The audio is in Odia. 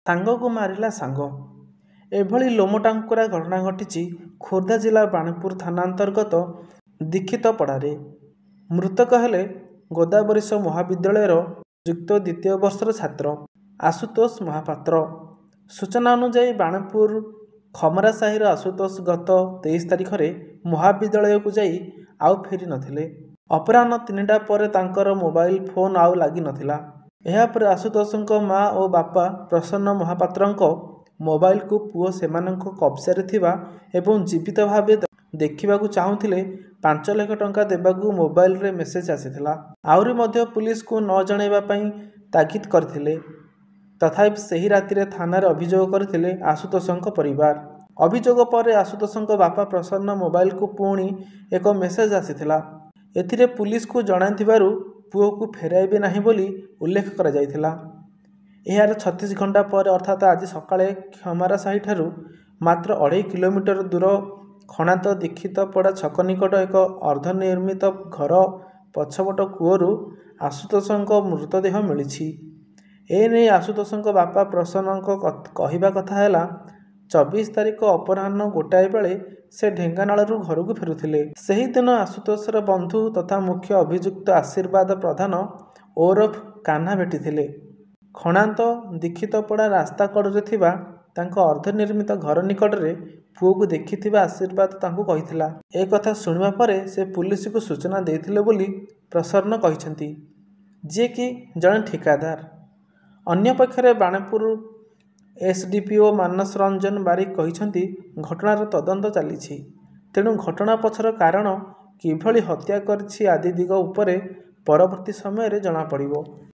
ସାଙ୍ଗକୁ ମାରିଲା ସାଙ୍ଗ। ଏଭଳି ଲୋମଟାଙ୍କୁରା ଘଟଣା ଘଟିଛି ଖୋର୍ଦ୍ଧା ଜିଲ୍ଲା ବାଣପୁର ଥାନା ଅନ୍ତର୍ଗତ ଦୀକ୍ଷିତପଡ଼ାରେ। ମୃତକ ହେଲେ ଗୋଦାବରୀଶ ମହାବିଦ୍ୟାଳୟର ଯୁକ୍ତ ଦ୍ୱିତୀୟ ବର୍ଷର ଛାତ୍ର ଆଶୁତୋଷ ମହାପାତ୍ର। ସୂଚନା ଅନୁଯାୟୀ ବାଣପୁର ଖମରା ସାହିର ଆଶୁତୋଷ ଗତ 23 ତାରିଖରେ ମହାବିଦ୍ୟାଳୟକୁ ଯାଇ ଆଉ ଫେରି ନଥିଲେ। ଅପରାହ୍ନ 3ଟା ପରେ ତାଙ୍କର ମୋବାଇଲ ଫୋନ୍ ଆଉ ଲାଗି ନଥିଲା। ଏହାପରେ ଆଶୁତୋଷଙ୍କ ମା ଓ ବାପା ପ୍ରସନ୍ନ ମହାପାତ୍ରଙ୍କ ମୋବାଇଲକୁ ପୁଅ ସେମାନଙ୍କ କବ୍ଜାରେ ଥିବା ଏବଂ ଜୀବିତ ଭାବେ ଦେଖିବାକୁ ଚାହୁଁଥିଲେ 5 ଲକ୍ଷ ଟଙ୍କା ଦେବାକୁ ମୋବାଇଲରେ ମେସେଜ ଆସିଥିଲା। ଆହୁରି ମଧ୍ୟ ପୁଲିସକୁ ନ ଜଣାଇବା ପାଇଁ ତାଗିଦ କରିଥିଲେ। ତଥାପି ସେହି ରାତିରେ ଥାନାରେ ଅଭିଯୋଗ କରିଥିଲେ ଆଶୁତୋଷଙ୍କ ପରିବାର। ଅଭିଯୋଗ ପରେ ଆଶୁତୋଷଙ୍କ ବାପା ପ୍ରସନ୍ନ ମୋବାଇଲକୁ ପୁଣି ଏକ ମେସେଜ ଆସିଥିଲା। ଏଥିରେ ପୁଲିସକୁ ଜଣାଇଥିବାରୁ ପୁଅକୁ ଫେରାଇବେ ନାହିଁ ବୋଲି ଉଲ୍ଲେଖ କରାଯାଇଥିଲା। ଏହାର 36 ଘଣ୍ଟା ପରେ ଅର୍ଥାତ୍ ଆଜି ସକାଳେ ଖମରା ସାହିଠାରୁ ମାତ୍ର 2.5 କିଲୋମିଟର ଦୂର ଖଣାତ ଦୀକ୍ଷିତପଡ଼ା ଛକ ନିକଟ ଏକ ଅର୍ଦ୍ଧନିର୍ମିତ ଘର ପଛପଟ କୂଅରୁ ଆଶୁତୋଷଙ୍କ ମୃତଦେହ ମିଳିଛି। ଏନେଇ ଆଶୁତୋଷଙ୍କ ବାପା ପ୍ରସନ୍ନଙ୍କ କହିବା କଥା ହେଲା, 24 ତାରିଖ ଅପରାହ୍ନ 1ଟା ବେଳେ ସେ ଢେଙ୍କାନାଳରୁ ଘରକୁ ଫେରୁଥିଲେ। ସେହିଦିନ ଆଶୁତୋଷର ବନ୍ଧୁ ତଥା ମୁଖ୍ୟ ଅଭିଯୁକ୍ତ ଆଶୀର୍ବାଦ ପ୍ରଧାନ ଓରଫ କାହ୍ନା ଭେଟିଥିଲେ। ଖଣାତ ଦୀକ୍ଷିତପଡ଼ା ରାସ୍ତା କଡ଼ରେ ଥିବା ତାଙ୍କ ଅର୍ଦ୍ଧନିର୍ମିତ ଘର ନିକଟରେ ପୁଅକୁ ଦେଖିଥିବା ଆଶୀର୍ବାଦ ତାଙ୍କୁ କହିଥିଲା। ଏ କଥା ଶୁଣିବା ପରେ ସେ ପୁଲିସକୁ ସୂଚନା ଦେଇଥିଲେ ବୋଲି ପ୍ରସନ୍ନ କହିଛନ୍ତି, ଯିଏକି ଜଣେ ଠିକାଦାର। ଅନ୍ୟପକ୍ଷରେ ବାଣପୁର ଏସଡିପିଓ ମାନସ ରଞ୍ଜନ ବାରିକ କହିଛନ୍ତି, ଘଟଣାର ତଦନ୍ତ ଚାଲିଛି। ତେଣୁ ଘଟଣା ପଛର କାରଣ, କିଭଳି ହତ୍ୟା କରିଛି ଆଦି ଦିଗ ଉପରେ ପରବର୍ତ୍ତୀ ସମୟରେ ଜଣାପଡ଼ିବ।